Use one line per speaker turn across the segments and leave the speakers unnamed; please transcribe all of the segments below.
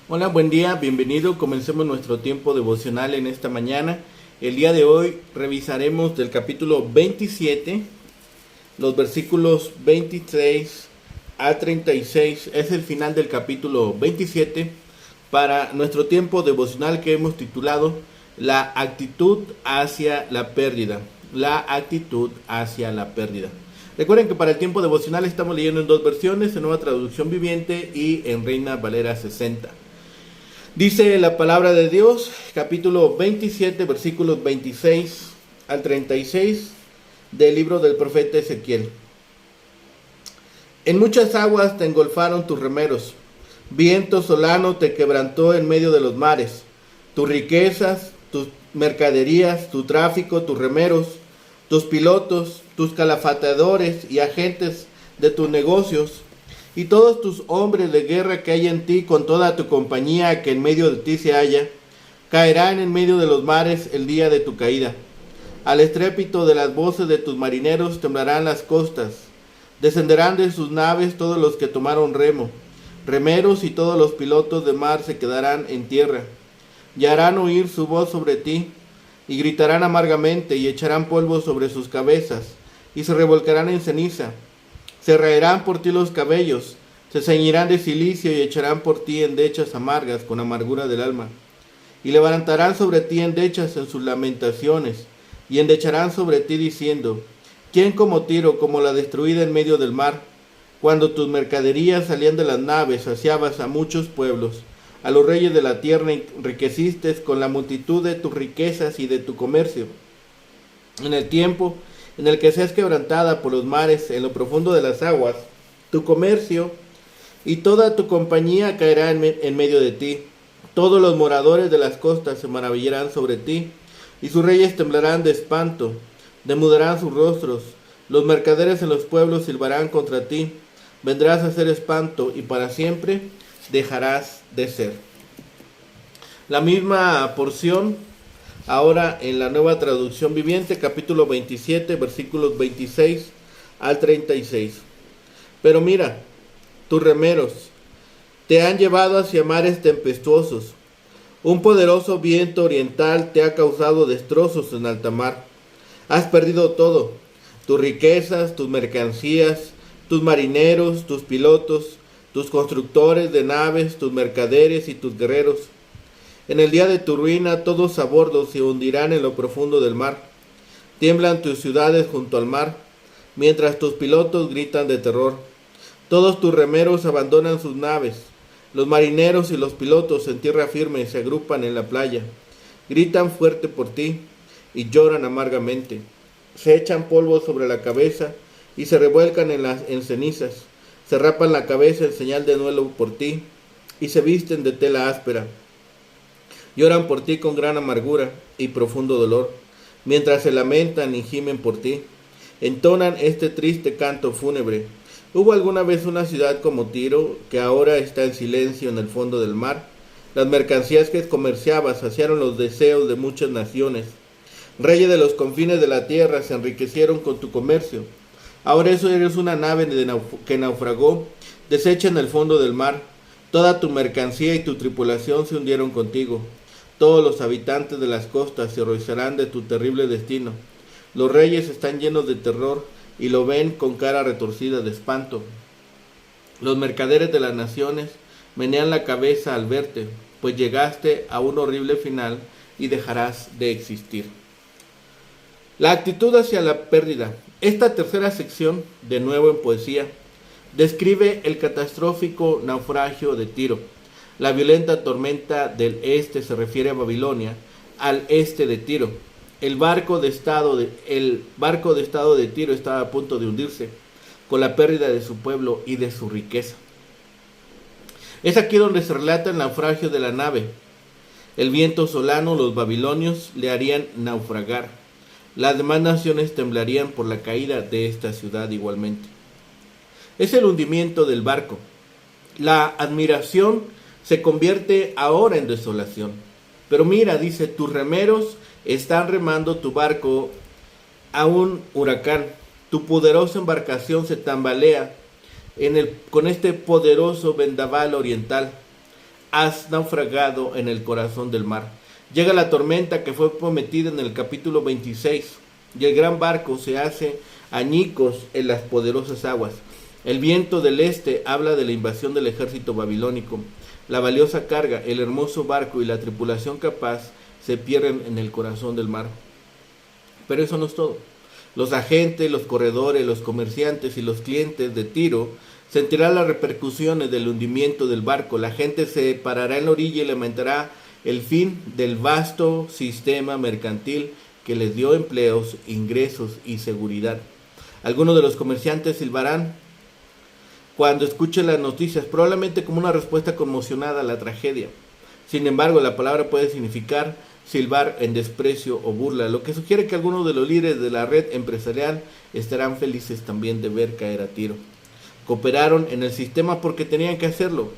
Hola, buen día, bienvenido. Comencemos nuestro tiempo devocional en esta mañana. El día de hoy revisaremos del capítulo 27, los versículos 23 a 36. Es el final del capítulo 27 para nuestro tiempo devocional que hemos titulado La actitud hacia la pérdida. La actitud hacia la pérdida. Recuerden que para el tiempo devocional estamos leyendo en dos versiones, en Nueva Traducción Viviente y en Reina Valera 60. Dice la palabra de Dios, capítulo 27, versículos 26 al 36 del libro del profeta Ezequiel. En muchas aguas te engolfaron tus remeros, viento solano te quebrantó en medio de los mares. Tus riquezas, tus mercaderías, tu tráfico, tus remeros, tus pilotos, tus calafateadores y agentes de tus negocios, y todos tus hombres de guerra que hay en ti, con toda tu compañía que en medio de ti se halla, caerán en medio de los mares el día de tu caída. Al estrépito de las voces de tus marineros temblarán las costas, descenderán de sus naves todos los que tomaron remo, remeros y todos los pilotos de mar se quedarán en tierra, y harán oír su voz sobre ti, y gritarán amargamente, y echarán polvo sobre sus cabezas, y se revolcarán en ceniza. Se raerán por ti los cabellos, se ceñirán de cilicio y echarán por ti endechas amargas con amargura del alma. Y levantarán sobre ti endechas en sus lamentaciones, y endecharán sobre ti diciendo, ¿quién como Tiro, como la destruida en medio del mar? Cuando tus mercaderías salían de las naves, saciabas a muchos pueblos, a los reyes de la tierra enriqueciste con la multitud de tus riquezas y de tu comercio. En el tiempo en el que seas quebrantada por los mares en lo profundo de las aguas, tu comercio y toda tu compañía caerá en medio de ti. Todos los moradores de las costas se maravillarán sobre ti, y sus reyes temblarán de espanto, demudarán sus rostros. Los mercaderes en los pueblos silbarán contra ti. Vendrás a ser espanto, y para siempre dejarás de ser. La misma porción ahora en la Nueva Traducción Viviente, capítulo 27, versículos 26 al 36. Pero mira, tus remeros te han llevado hacia mares tempestuosos. Un poderoso viento oriental te ha causado destrozos en alta mar. Has perdido todo, tus riquezas, tus mercancías, tus marineros, tus pilotos, tus constructores de naves, tus mercaderes y tus guerreros. En el día de tu ruina todos a bordo se hundirán en lo profundo del mar. Tiemblan tus ciudades junto al mar, mientras tus pilotos gritan de terror. Todos tus remeros abandonan sus naves. Los marineros y los pilotos en tierra firme se agrupan en la playa. Gritan fuerte por ti y lloran amargamente. Se echan polvo sobre la cabeza y se revuelcan en cenizas. Se rapan la cabeza en señal de duelo por ti y se visten de tela áspera. Lloran por ti con gran amargura y profundo dolor, mientras se lamentan y gimen por ti. Entonan este triste canto fúnebre. ¿Hubo alguna vez una ciudad como Tiro, que ahora está en silencio en el fondo del mar? Las mercancías que comerciaba saciaron los deseos de muchas naciones. Reyes de los confines de la tierra se enriquecieron con tu comercio. Ahora eso eres una nave que naufragó, deshecha en el fondo del mar. Toda tu mercancía y tu tripulación se hundieron contigo. Todos los habitantes de las costas se horrorizarán de tu terrible destino. Los reyes están llenos de terror y lo ven con cara retorcida de espanto. Los mercaderes de las naciones menean la cabeza al verte, pues llegaste a un horrible final y dejarás de existir. La actitud hacia la pérdida. Esta tercera sección, de nuevo en poesía, describe el catastrófico naufragio de Tiro. La violenta tormenta del este se refiere a Babilonia, al este de Tiro. El barco de estado de Tiro estaba a punto de hundirse, con la pérdida de su pueblo y de su riqueza. Es aquí donde se relata el naufragio de la nave. El viento solano, los babilonios, le harían naufragar. Las demás naciones temblarían por la caída de esta ciudad igualmente. Es el hundimiento del barco. La admiración se convierte ahora en desolación. Pero mira, dice, tus remeros están remando tu barco a un huracán. Tu poderosa embarcación se tambalea con este poderoso vendaval oriental. has naufragado en el corazón del mar. Llega la tormenta que fue prometida en el capítulo 26, y el gran barco se hace añicos en las poderosas aguas. El viento del este habla de la invasión del ejército babilónico. La valiosa carga, el hermoso barco y la tripulación capaz se pierden en el corazón del mar. Pero eso no es todo. Los agentes, los corredores, los comerciantes y los clientes de Tiro sentirán las repercusiones del hundimiento del barco. La gente se parará en la orilla y lamentará el fin del vasto sistema mercantil que les dio empleos, ingresos y seguridad. Algunos de los comerciantes silbarán cuando escuchen las noticias, probablemente como una respuesta conmocionada a la tragedia. Sin embargo, la palabra puede significar silbar en desprecio o burla, lo que sugiere que algunos de los líderes de la red empresarial estarán felices también de ver caer a Tiro. Cooperaron en el sistema porque tenían que hacerlo,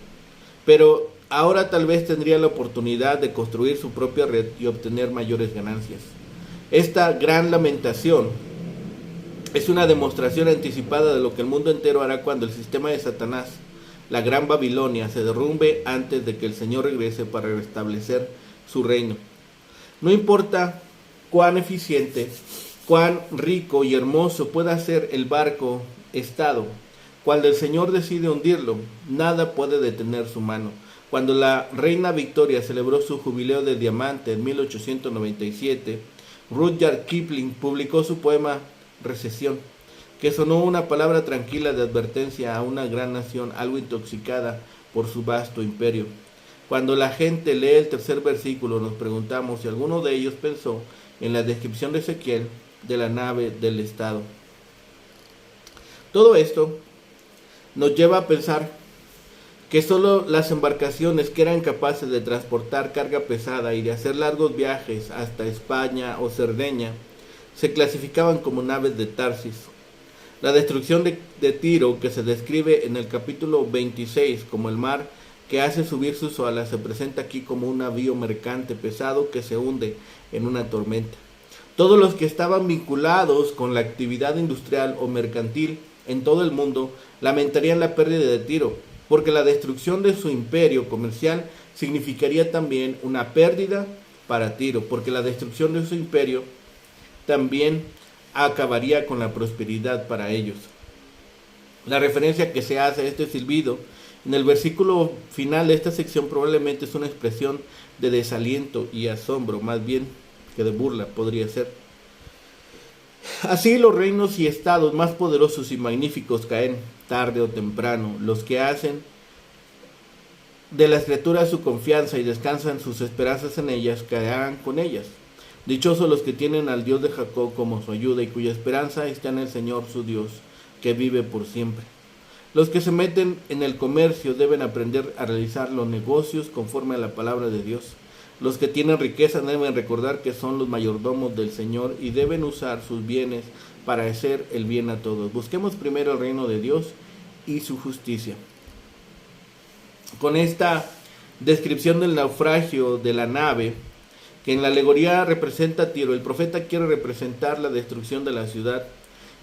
pero ahora tal vez tendrían la oportunidad de construir su propia red y obtener mayores ganancias. Esta gran lamentación es una demostración anticipada de lo que el mundo entero hará cuando el sistema de Satanás, la gran Babilonia, se derrumbe antes de que el Señor regrese para restablecer su reino. No importa cuán eficiente, cuán rico y hermoso pueda ser el barco estado, cuando el Señor decide hundirlo, nada puede detener su mano. Cuando la reina Victoria celebró su jubileo de diamante en 1897, Rudyard Kipling publicó su poema Recesión, que sonó una palabra tranquila de advertencia a una gran nación algo intoxicada por su vasto imperio. Cuando la gente lee el tercer versículo, nos preguntamos si alguno de ellos pensó en la descripción de Ezequiel de la nave del Estado. Todo esto nos lleva a pensar que solo las embarcaciones que eran capaces de transportar carga pesada y de hacer largos viajes hasta España o Cerdeña se clasificaban como naves de Tarsis. La destrucción de Tiro, que se describe en el capítulo 26 como el mar que hace subir sus olas, se presenta aquí como un navío mercante pesado que se hunde en una tormenta. Todos los que estaban vinculados con la actividad industrial o mercantil en todo el mundo lamentarían la pérdida de Tiro, porque la destrucción de su imperio comercial significaría también una pérdida para Tiro, porque la destrucción de su imperio también acabaría con la prosperidad para ellos. La referencia que se hace a este silbido en el versículo final de esta sección probablemente es una expresión de desaliento y asombro, más bien que de burla podría ser. Así los reinos y estados más poderosos y magníficos caen tarde o temprano. Los que hacen de las criaturas su confianza y descansan sus esperanzas en ellas caerán con ellas. Dichosos los que tienen al Dios de Jacob como su ayuda y cuya esperanza está en el Señor su Dios, que vive por siempre. Los que se meten en el comercio deben aprender a realizar los negocios conforme a la palabra de Dios. Los que tienen riqueza deben recordar que son los mayordomos del Señor y deben usar sus bienes para hacer el bien a todos. Busquemos primero el reino de Dios y su justicia. Con esta descripción del naufragio de la nave, que en la alegoría representa a Tiro, el profeta quiere representar la destrucción de la ciudad.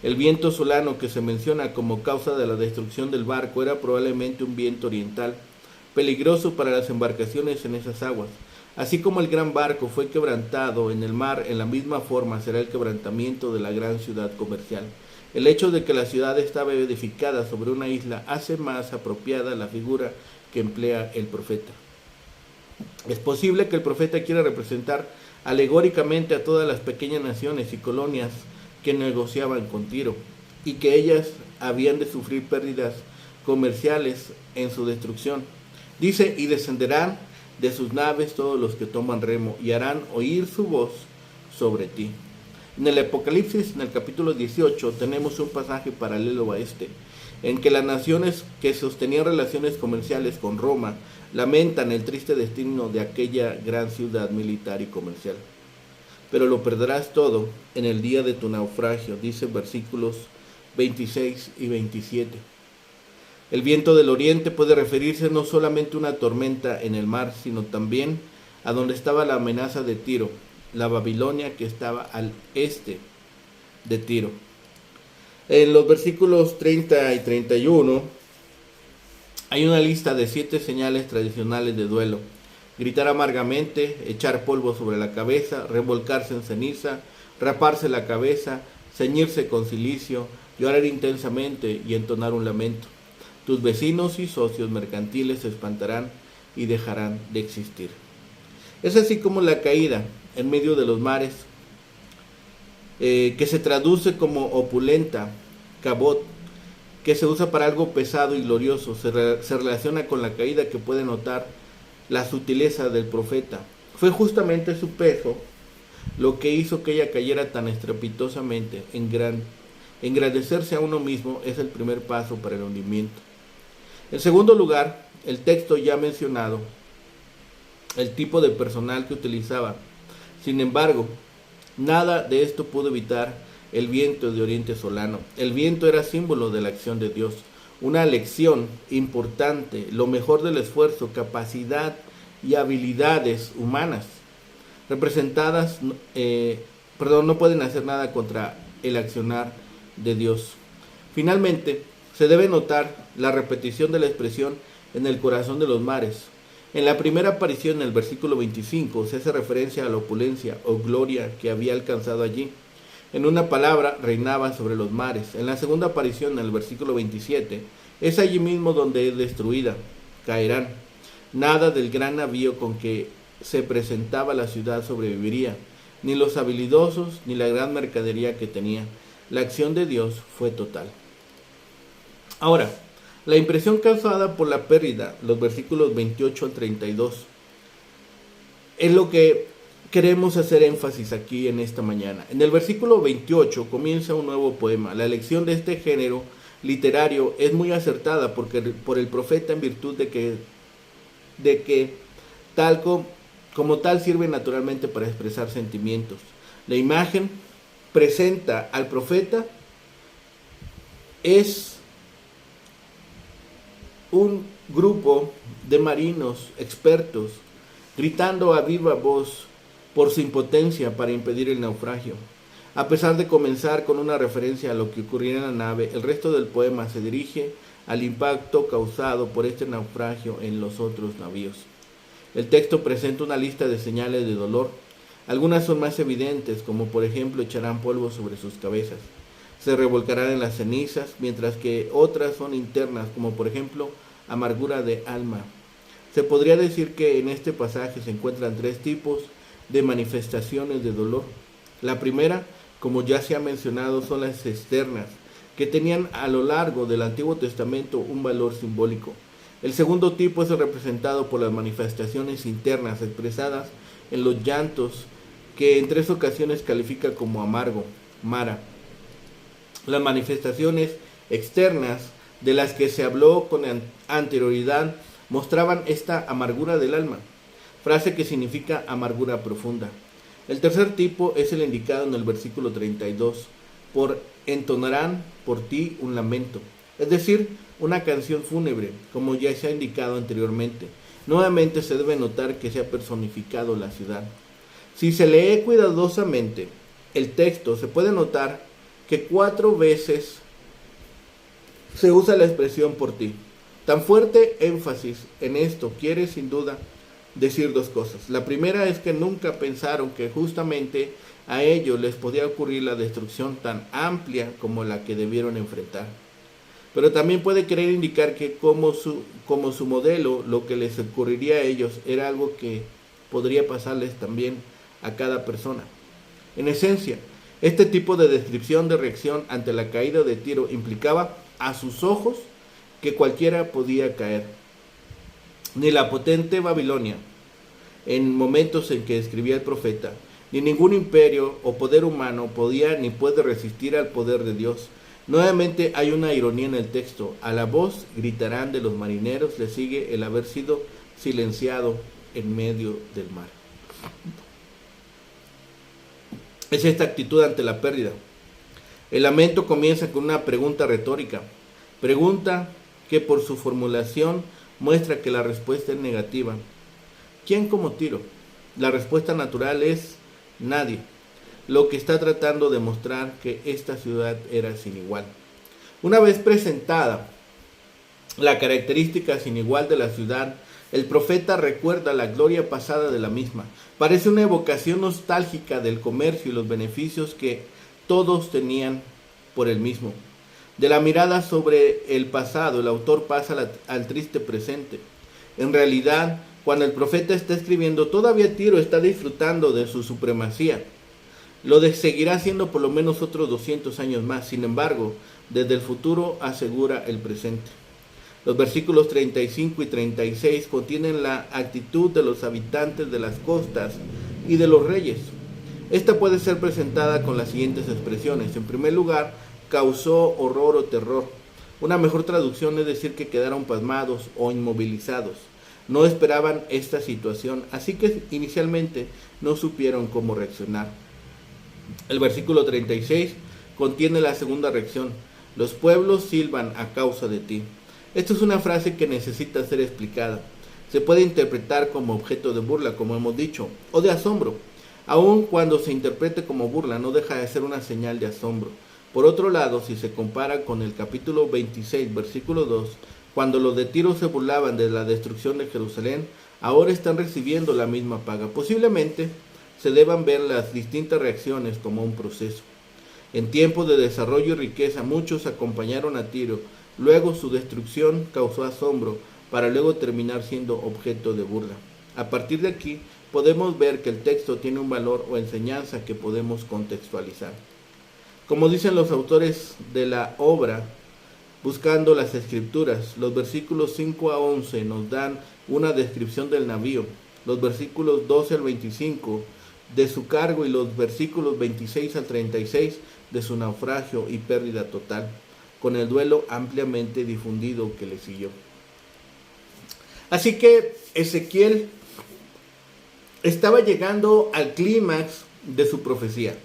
El viento solano que se menciona como causa de la destrucción del barco era probablemente un viento oriental, peligroso para las embarcaciones en esas aguas. Así como el gran barco fue quebrantado en el mar, en la misma forma será el quebrantamiento de la gran ciudad comercial. El hecho de que la ciudad estaba edificada sobre una isla hace más apropiada la figura que emplea el profeta. Es posible que el profeta quiera representar alegóricamente a todas las pequeñas naciones y colonias que negociaban con Tiro y que ellas habían de sufrir pérdidas comerciales en su destrucción. Dice, y descenderán de sus naves todos los que toman remo y harán oír su voz sobre ti. En el Apocalipsis, en el capítulo 18, tenemos un pasaje paralelo a este, en que las naciones que sostenían relaciones comerciales con Roma lamentan el triste destino de aquella gran ciudad militar y comercial. Pero lo perderás todo en el día de tu naufragio, dice versículos 26 y 27. El viento del oriente puede referirse no solamente a una tormenta en el mar, sino también a donde estaba la amenaza de Tiro, la Babilonia que estaba al este de Tiro. En los versículos 30 y 31 Hay una lista de 7 señales tradicionales de duelo: gritar amargamente, echar polvo sobre la cabeza, revolcarse en ceniza, raparse la cabeza, ceñirse con cilicio, llorar intensamente y entonar un lamento. Tus vecinos y socios mercantiles se espantarán y dejarán de existir. Es así como la caída en medio de los mares, que se traduce como opulenta, cabot, que se usa para algo pesado y glorioso, se relaciona con la caída que puede notar la sutileza del profeta. Fue justamente su peso lo que hizo que ella cayera tan estrepitosamente. Engrandecerse a uno mismo es el primer paso para el hundimiento. En segundo lugar, el texto ya mencionado, el tipo de personal que utilizaba. Sin embargo, nada de esto pudo evitar el viento de Oriente Solano. El viento era símbolo de la acción de Dios, una lección importante, lo mejor del esfuerzo, capacidad y habilidades humanas representadas, no pueden hacer nada contra el accionar de Dios. Finalmente, se debe notar la repetición de la expresión en el corazón de los mares. En la primera aparición, en el versículo 25, se hace referencia a la opulencia o gloria que había alcanzado allí. En una palabra, reinaba sobre los mares. En la segunda aparición, en el versículo 27, es allí mismo donde es destruida. Caerán. Nada del gran navío con que se presentaba la ciudad sobreviviría, ni los habilidosos, ni la gran mercadería que tenía. La acción de Dios fue total. Ahora, la impresión causada por la pérdida, los versículos 28 al 32, es lo que queremos hacer énfasis aquí en esta mañana. En el versículo 28 comienza un nuevo poema. La elección de este género literario es muy acertada por el profeta, en virtud de que tal como tal sirve naturalmente para expresar sentimientos. La imagen presenta al profeta es un grupo de marinos expertos gritando a viva voz por su impotencia para impedir el naufragio. A pesar de comenzar con una referencia a lo que ocurriera en la nave, el resto del poema se dirige al impacto causado por este naufragio en los otros navíos. El texto presenta una lista de señales de dolor. Algunas son más evidentes, como por ejemplo echarán polvo sobre sus cabezas, se revolcarán en las cenizas, mientras que otras son internas, como por ejemplo amargura de alma. Se podría decir que en este pasaje se encuentran 3 tipos de manifestaciones de dolor. La primera, como ya se ha mencionado, son las externas, que tenían a lo largo del Antiguo Testamento un valor simbólico. El segundo tipo es representado por las manifestaciones internas expresadas en los llantos, que en 3 ocasiones califica como amargo, mara. Las manifestaciones externas de las que se habló con anterioridad mostraban esta amargura del alma, frase que significa amargura profunda. El tercer tipo es el indicado en el versículo 32, entonarán por ti un lamento, es decir, una canción fúnebre, como ya se ha indicado anteriormente. Nuevamente se debe notar que se ha personificado la ciudad. Si se lee cuidadosamente el texto, se puede notar que 4 veces se usa la expresión por ti. Tan fuerte énfasis en esto quiere sin duda decir 2 cosas. La primera es que nunca pensaron que justamente a ellos les podía ocurrir la destrucción tan amplia como la que debieron enfrentar. Pero también puede querer indicar que como su modelo, lo que les ocurriría a ellos era algo que podría pasarles también a cada persona. En esencia, este tipo de descripción de reacción ante la caída de Tiro implicaba a sus ojos que cualquiera podía caer. Ni la potente Babilonia, en momentos en que escribía el profeta, ni ningún imperio o poder humano podía ni puede resistir al poder de Dios. Nuevamente hay una ironía en el texto. A la voz gritarán de los marineros, le sigue el haber sido silenciado en medio del mar. Es esta actitud ante la pérdida. El lamento comienza con una pregunta retórica, pregunta que por su formulación muestra que la respuesta es negativa. ¿Quién como Tiro? La respuesta natural es nadie, lo que está tratando de mostrar que esta ciudad era sin igual. Una vez presentada la característica sin igual de la ciudad, el profeta recuerda la gloria pasada de la misma. Parece una evocación nostálgica del comercio y los beneficios que todos tenían por el mismo. De la mirada sobre el pasado, el autor pasa al triste presente. En realidad, cuando el profeta está escribiendo, todavía Tiro está disfrutando de su supremacía. Seguirá siendo por lo menos otros 200 años más. Sin embargo, desde el futuro asegura el presente. Los versículos 35 y 36 contienen la actitud de los habitantes de las costas y de los reyes. Esta puede ser presentada con las siguientes expresiones. En primer lugar, causó horror o terror. Una mejor traducción es decir que quedaron pasmados o inmovilizados. No esperaban esta situación, así que inicialmente no supieron cómo reaccionar. El versículo 36 contiene la segunda reacción. Los pueblos silban a causa de ti. Esta es una frase que necesita ser explicada. Se puede interpretar como objeto de burla, como hemos dicho, o de asombro. Aun cuando se interprete como burla, no deja de ser una señal de asombro. Por otro lado, si se compara con el capítulo 26, versículo 2, cuando los de Tiro se burlaban de la destrucción de Jerusalén, ahora están recibiendo la misma paga. Posiblemente se deban ver las distintas reacciones como un proceso. En tiempos de desarrollo y riqueza, muchos acompañaron a Tiro. Luego su destrucción causó asombro, para luego terminar siendo objeto de burla. A partir de aquí, podemos ver que el texto tiene un valor o enseñanza que podemos contextualizar. Como dicen los autores de la obra, buscando las escrituras, los versículos 5 a 11 nos dan una descripción del navío, los versículos 12 al 25 de su cargo y los versículos 26 al 36 de su naufragio y pérdida total, con el duelo ampliamente difundido que le siguió. Así que Ezequiel estaba llegando al clímax de su profecía.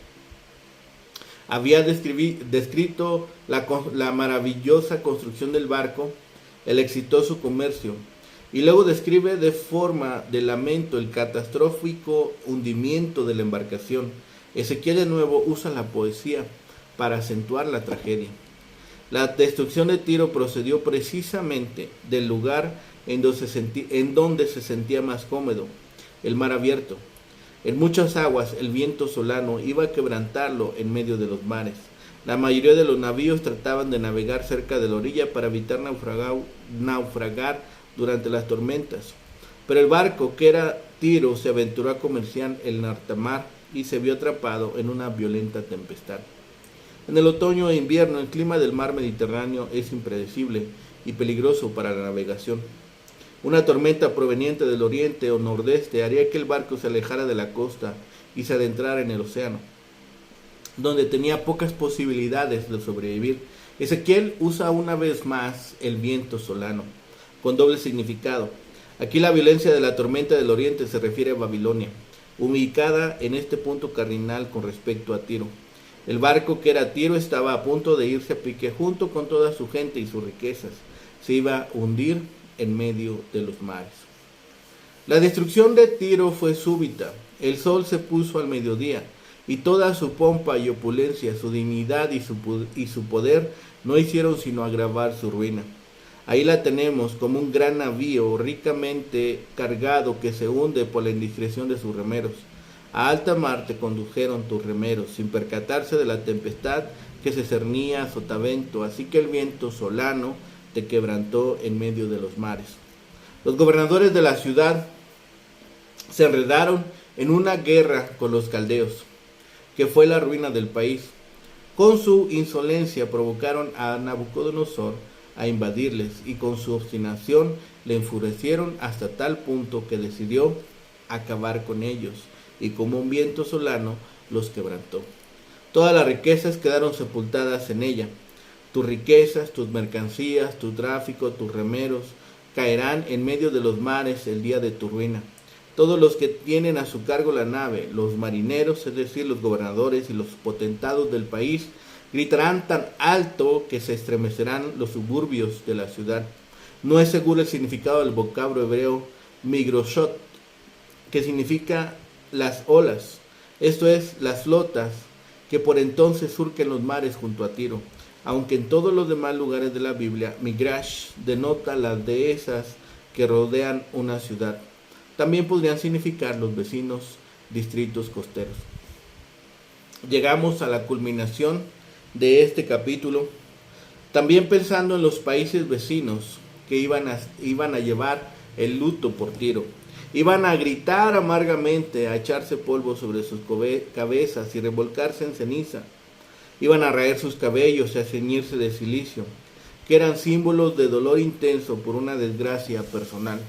Había descrito la maravillosa construcción del barco, el exitoso comercio, y luego describe de forma de lamento el catastrófico hundimiento de la embarcación. Ezequiel de nuevo usa la poesía para acentuar la tragedia. La destrucción de Tiro procedió precisamente del lugar en donde se sentía más cómodo, el mar abierto. En muchas aguas el viento solano iba a quebrantarlo en medio de los mares. La mayoría de los navíos trataban de navegar cerca de la orilla para evitar naufragar durante las tormentas. Pero el barco, que era Tiro, se aventuró a comerciar en alta mar y se vio atrapado en una violenta tempestad. En el otoño e invierno el clima del mar Mediterráneo es impredecible y peligroso para la navegación. Una tormenta proveniente del oriente o nordeste haría que el barco se alejara de la costa y se adentrara en el océano, donde tenía pocas posibilidades de sobrevivir. Ezequiel usa una vez más el viento solano, con doble significado. Aquí la violencia de la tormenta del oriente se refiere a Babilonia, ubicada en este punto cardinal con respecto a Tiro. El barco, que era Tiro, estaba a punto de irse a pique junto con toda su gente y sus riquezas. Se iba a hundir en medio de los mares. La destrucción de Tiro fue súbita. El sol se puso al mediodía, y toda su pompa y opulencia, su dignidad y su poder no hicieron sino agravar su ruina. Ahí la tenemos como un gran navío ricamente cargado que se hunde por la indiscreción de sus remeros. A alta mar te condujeron tus remeros, sin percatarse de la tempestad que se cernía a sotavento, así que el viento solano te quebrantó en medio de los mares. Los gobernadores de la ciudad se enredaron en una guerra con los caldeos, que fue la ruina del país. Con su insolencia provocaron a Nabucodonosor a invadirles, y con su obstinación le enfurecieron hasta tal punto que decidió acabar con ellos, y como un viento solano los quebrantó. Todas las riquezas quedaron sepultadas en ella. Tus riquezas, tus mercancías, tu tráfico, tus remeros caerán en medio de los mares el día de tu ruina. Todos los que tienen a su cargo la nave, los marineros, es decir, los gobernadores y los potentados del país, gritarán tan alto que se estremecerán los suburbios de la ciudad. No es seguro el significado del vocablo hebreo migroshot, que significa las olas, esto es, las flotas que por entonces surquen los mares junto a Tiro. aunque en todos los demás lugares de la Biblia, Migrash denota las dehesas que rodean una ciudad. También podrían significar los vecinos distritos costeros. Llegamos a la culminación de este capítulo, también pensando en los países vecinos que iban a llevar el luto por Tiro. Iban a gritar amargamente, a echarse polvo sobre sus cabezas y revolcarse en ceniza. Iban a raer sus cabellos y a ceñirse de cilicio, que eran símbolos de dolor intenso por una desgracia personal.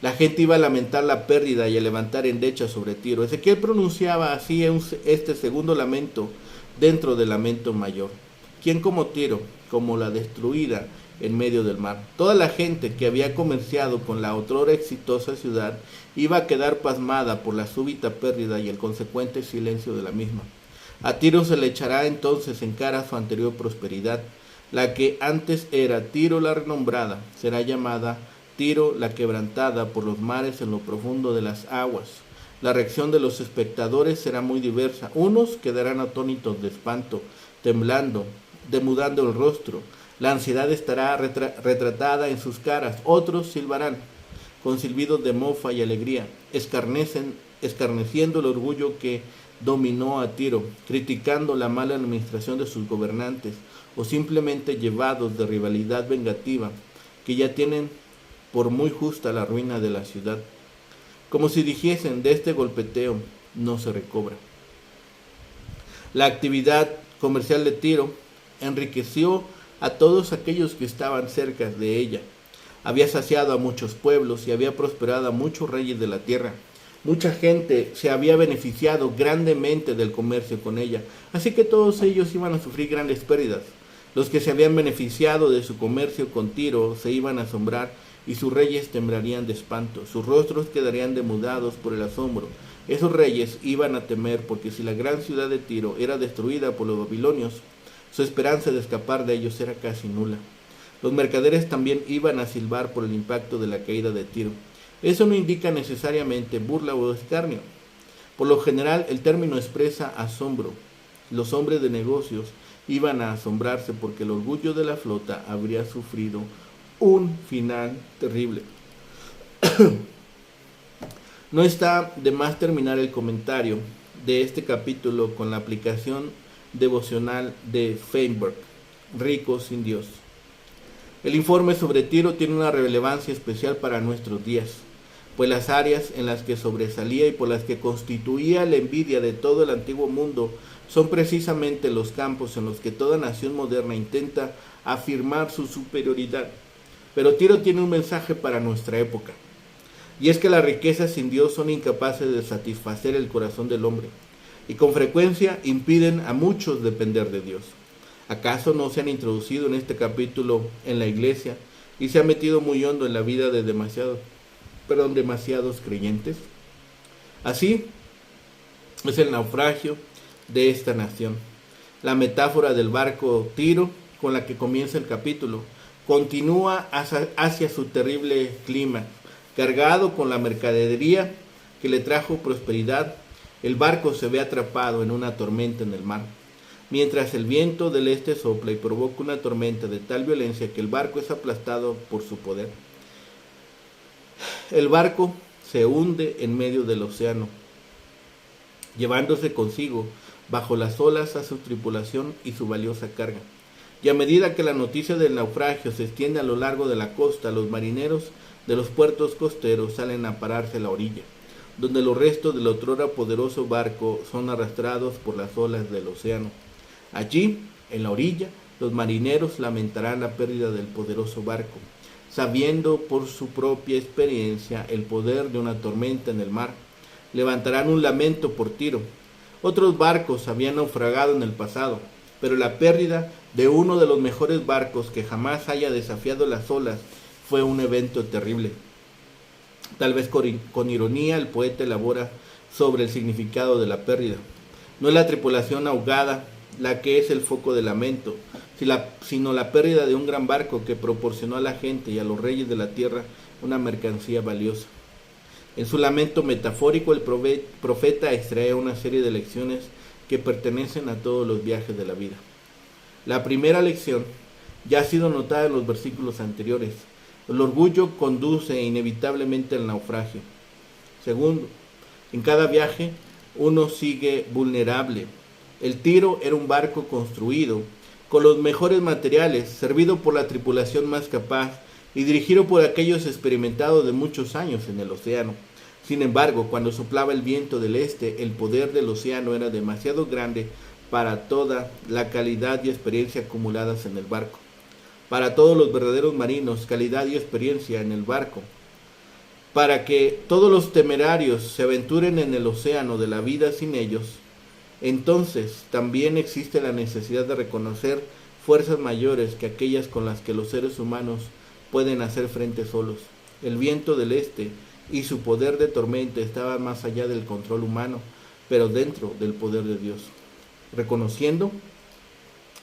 La gente iba a lamentar la pérdida y a levantar endechas sobre Tiro. Ezequiel pronunciaba así este segundo lamento dentro del lamento mayor. ¿Quién como Tiro, como la destruida en medio del mar? Toda la gente que había comerciado con la otrora exitosa ciudad iba a quedar pasmada por la súbita pérdida y el consecuente silencio de la misma. A Tiro se le echará entonces en cara su anterior prosperidad. La que antes era Tiro la renombrada será llamada Tiro la quebrantada por los mares en lo profundo de las aguas. La reacción de los espectadores será muy diversa. Unos quedarán atónitos de espanto, temblando, demudando el rostro. La ansiedad estará retratada en sus caras. Otros silbarán con silbidos de mofa y alegría, escarneciendo el orgullo que dominó a Tiro, criticando la mala administración de sus gobernantes, o simplemente llevados de rivalidad vengativa, que ya tienen por muy justa la ruina de la ciudad. Como si dijesen, de este golpeteo no se recobra. La actividad comercial de Tiro enriqueció a todos aquellos que estaban cerca de ella. Había saciado a muchos pueblos y había prosperado a muchos reyes de la tierra. Mucha gente se había beneficiado grandemente del comercio con ella, así que todos ellos iban a sufrir grandes pérdidas. Los que se habían beneficiado de su comercio con Tiro se iban a asombrar y sus reyes temblarían de espanto, sus rostros quedarían demudados por el asombro. Esos reyes iban a temer porque si la gran ciudad de Tiro era destruida por los babilonios, su esperanza de escapar de ellos era casi nula. Los mercaderes también iban a silbar por el impacto de la caída de Tiro. Eso no indica necesariamente burla o escarnio. Por lo general, el término expresa asombro. Los hombres de negocios iban a asombrarse porque el orgullo de la flota habría sufrido un final terrible. No está de más terminar el comentario de este capítulo con la aplicación devocional de Feinberg, Rico sin Dios. El informe sobre Tiro tiene una relevancia especial para nuestros días, pues las áreas en las que sobresalía y por las que constituía la envidia de todo el antiguo mundo son precisamente los campos en los que toda nación moderna intenta afirmar su superioridad. Pero Tiro tiene un mensaje para nuestra época, y es que las riquezas sin Dios son incapaces de satisfacer el corazón del hombre, y con frecuencia impiden a muchos depender de Dios. ¿Acaso no se han introducido en este capítulo en la iglesia y se ha metido muy hondo en la vida de demasiados creyentes? Así es el naufragio de esta nación. La metáfora del barco Tiro, con la que comienza el capítulo, continúa hacia su terrible clima, cargado con la mercadería que le trajo prosperidad. El barco se ve atrapado en una tormenta en el mar, mientras el viento del este sopla y provoca una tormenta de tal violencia que el barco es aplastado por su poder. El barco se hunde en medio del océano, llevándose consigo bajo las olas a su tripulación y su valiosa carga. Y a medida que la noticia del naufragio se extiende a lo largo de la costa, los marineros de los puertos costeros salen a pararse a la orilla, donde los restos del otrora poderoso barco son arrastrados por las olas del océano. Allí, en la orilla, los marineros lamentarán la pérdida del poderoso barco, sabiendo por su propia experiencia el poder de una tormenta en el mar. Levantarán un lamento por Tiro. Otros barcos habían naufragado en el pasado, pero la pérdida de uno de los mejores barcos que jamás haya desafiado las olas fue un evento terrible. Tal vez con ironía el poeta elabora sobre el significado de la pérdida. No es la tripulación ahogada la que es el foco de lamento, sino la pérdida de un gran barco que proporcionó a la gente y a los reyes de la tierra una mercancía valiosa. En su lamento metafórico, el profeta extrae una serie de lecciones que pertenecen a todos los viajes de la vida. La primera lección ya ha sido notada en los versículos anteriores. El orgullo conduce inevitablemente al naufragio. Segundo, en cada viaje uno sigue vulnerable. El Tiro era un barco construido con los mejores materiales, servido por la tripulación más capaz y dirigido por aquellos experimentados de muchos años en el océano. Sin embargo, cuando soplaba el viento del este, el poder del océano era demasiado grande para toda la calidad y experiencia acumuladas en el barco. Para todos los verdaderos marinos, calidad y experiencia en el barco. Para que todos los temerarios se aventuren en el océano de la vida sin ellos, entonces también existe la necesidad de reconocer fuerzas mayores que aquellas con las que los seres humanos pueden hacer frente solos. El viento del este y su poder de tormenta estaban más allá del control humano, pero dentro del poder de Dios. Reconociendo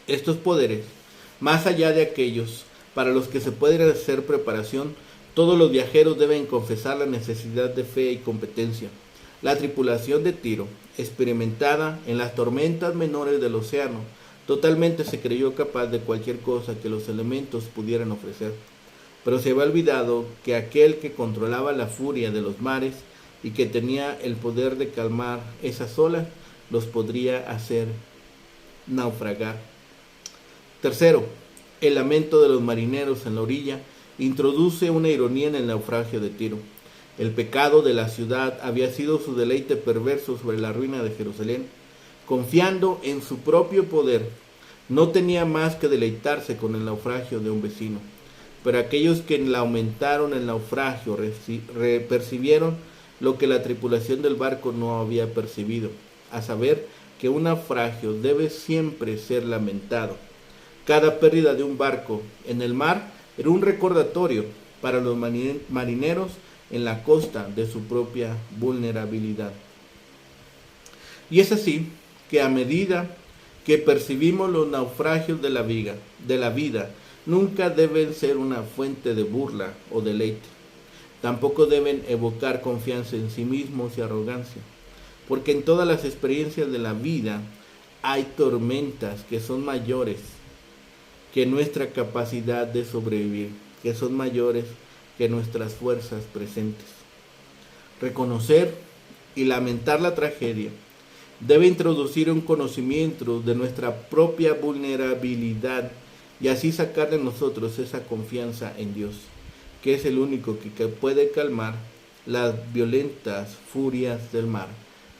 estos poderes, más allá de aquellos para los que se puede hacer preparación, todos los viajeros deben confesar la necesidad de fe y competencia. La tripulación de Tiro, experimentada en las tormentas menores del océano, totalmente se creyó capaz de cualquier cosa que los elementos pudieran ofrecer. Pero se había olvidado que aquel que controlaba la furia de los mares y que tenía el poder de calmar esas olas, los podría hacer naufragar. Tercero, el lamento de los marineros en la orilla introduce una ironía en el naufragio de Tiro. El pecado de la ciudad había sido su deleite perverso sobre la ruina de Jerusalén. Confiando en su propio poder, no tenía más que deleitarse con el naufragio de un vecino. Pero aquellos que aumentaron el naufragio percibieron lo que la tripulación del barco no había percibido, a saber que un naufragio debe siempre ser lamentado. Cada pérdida de un barco en el mar era un recordatorio para los marineros en la costa de su propia vulnerabilidad. Y es así que a medida que percibimos los naufragios de la vida, nunca deben ser una fuente de burla o deleite. Tampoco deben evocar confianza en sí mismos y arrogancia, porque en todas las experiencias de la vida hay tormentas que son mayores que nuestra capacidad de sobrevivir, que son mayores que nuestras fuerzas presentes. Reconocer y lamentar la tragedia debe introducir un conocimiento de nuestra propia vulnerabilidad y así sacar de nosotros esa confianza en Dios, que es el único que puede calmar las violentas furias del mar,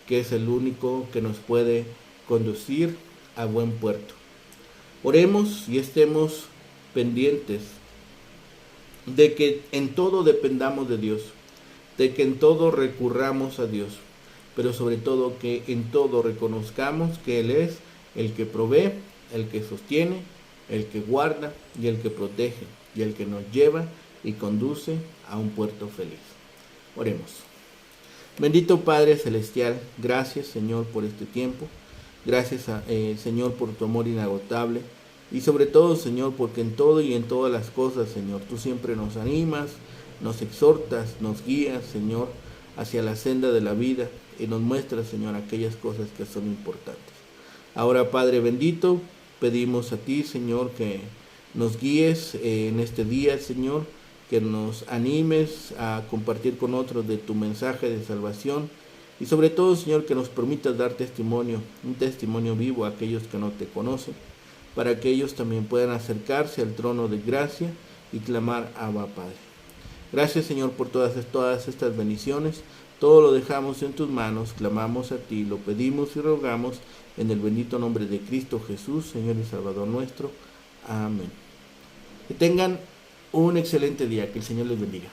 que es el único que nos puede conducir a buen puerto. Oremos y estemos pendientes de que en todo dependamos de Dios, de que en todo recurramos a Dios, pero sobre todo que en todo reconozcamos que Él es el que provee, el que sostiene, el que guarda y el que protege y el que nos lleva y conduce a un puerto feliz. Oremos. Bendito Padre Celestial, gracias Señor por este tiempo. Gracias, Señor, por tu amor inagotable. Y sobre todo, Señor, porque en todo y en todas las cosas, Señor, tú siempre nos animas, nos exhortas, nos guías, Señor, hacia la senda de la vida y nos muestras, Señor, aquellas cosas que son importantes. Ahora, Padre bendito, pedimos a ti, Señor, que nos guíes en este día, Señor, que nos animes a compartir con otros de tu mensaje de salvación. Y sobre todo, Señor, que nos permitas dar testimonio, un testimonio vivo a aquellos que no te conocen, para que ellos también puedan acercarse al trono de gracia y clamar Abba Padre. Gracias, Señor, por todas estas bendiciones. Todo lo dejamos en tus manos, clamamos a ti, lo pedimos y rogamos en el bendito nombre de Cristo Jesús, Señor y Salvador nuestro. Amén. Que tengan un excelente día, que el Señor les bendiga.